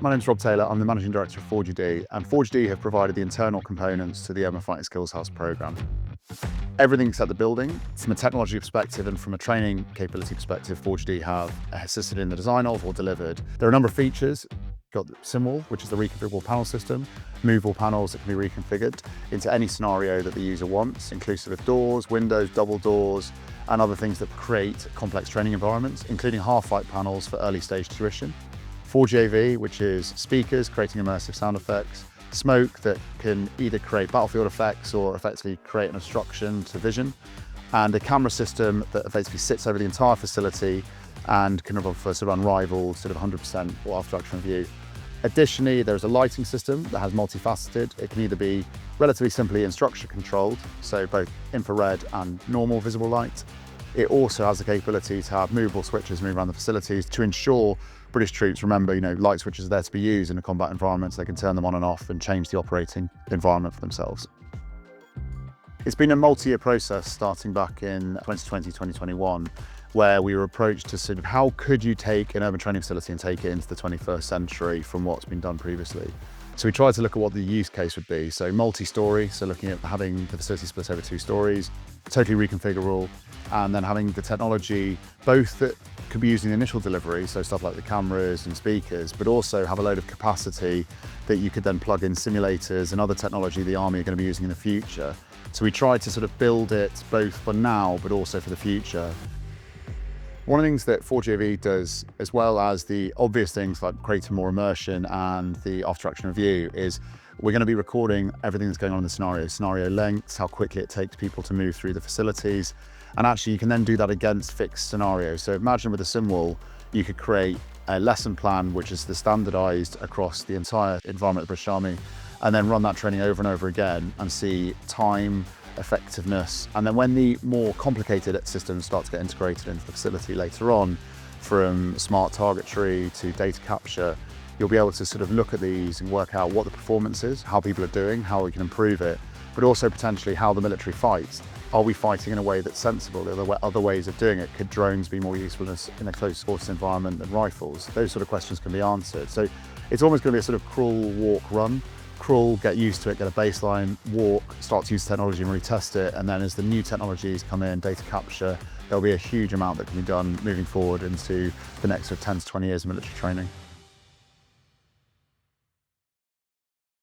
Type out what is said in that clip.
My name's Rob Taylor. I'm the Managing Director of ForgeD, and ForgeD have provided the internal components to the Urban Fighting Skills House programme. Everything except the building. From a technology perspective and from a training capability perspective, ForgeD have assisted in the design of or delivered. There are a number of features. Got the SimWall, which is the reconfigurable panel system, movable panels that can be reconfigured into any scenario that the user wants, inclusive of doors, windows, double doors, and other things that create complex training environments, including half-light panels for early stage tuition. ForgeAV, which is speakers creating immersive sound effects, smoke that can either create battlefield effects or effectively create an obstruction to vision, and a camera system that effectively sits over the entire facility and can offer sort of unrivaled 100% obstruction of view. Additionally, there's a lighting system that has multifaceted. It can either be relatively simply instructor controlled, so both infrared and normal visible light. It also has the capability to have movable switches move around the facilities to ensure British troops remember, light switches are there to be used in a combat environment, so they can turn them on and off and change the operating environment for themselves. It's been a multi-year process starting back in 2020, 2021, where we were approached to how could you take an urban training facility and take it into the 21st century from what's been done previously. So we tried to look at what the use case would be. So multi-story, so looking at having the facility split over 2 stories, totally reconfigurable, and then having the technology both that could be used in the initial delivery, so stuff like the cameras and speakers, but also have a load of capacity that you could then plug in simulators and other technology the Army are going to be using in the future. So we tried to build it both for now, but also for the future. One of the things that ForgeAV does, as well as the obvious things like creating more immersion and the abstraction of view, is we're going to be recording everything that's going on in the scenario lengths, how quickly it takes people to move through the facilities. And actually you can then do that against fixed scenarios. So imagine with a SimWall, you could create a lesson plan, which is the standardized across the entire environment of the British Army, and then run that training over and over again and see time, effectiveness. And then when the more complicated systems start to get integrated into the facility later on, from smart targetry to data capture, you'll be able to look at these and work out what the performance is, how people are doing, how we can improve it, but also potentially how the military fights. Are we fighting in a way that's sensible? Are there other ways of doing it? Could drones be more useful in a close quarters environment than rifles? Those sort of questions can be answered. So it's almost going to be a crawl, walk, run. Crawl, get used to it, get a baseline, walk, start to use technology and retest it, and then as the new technologies come in, data capture, there'll be a huge amount that can be done moving forward into the next 10 to 20 years of military training.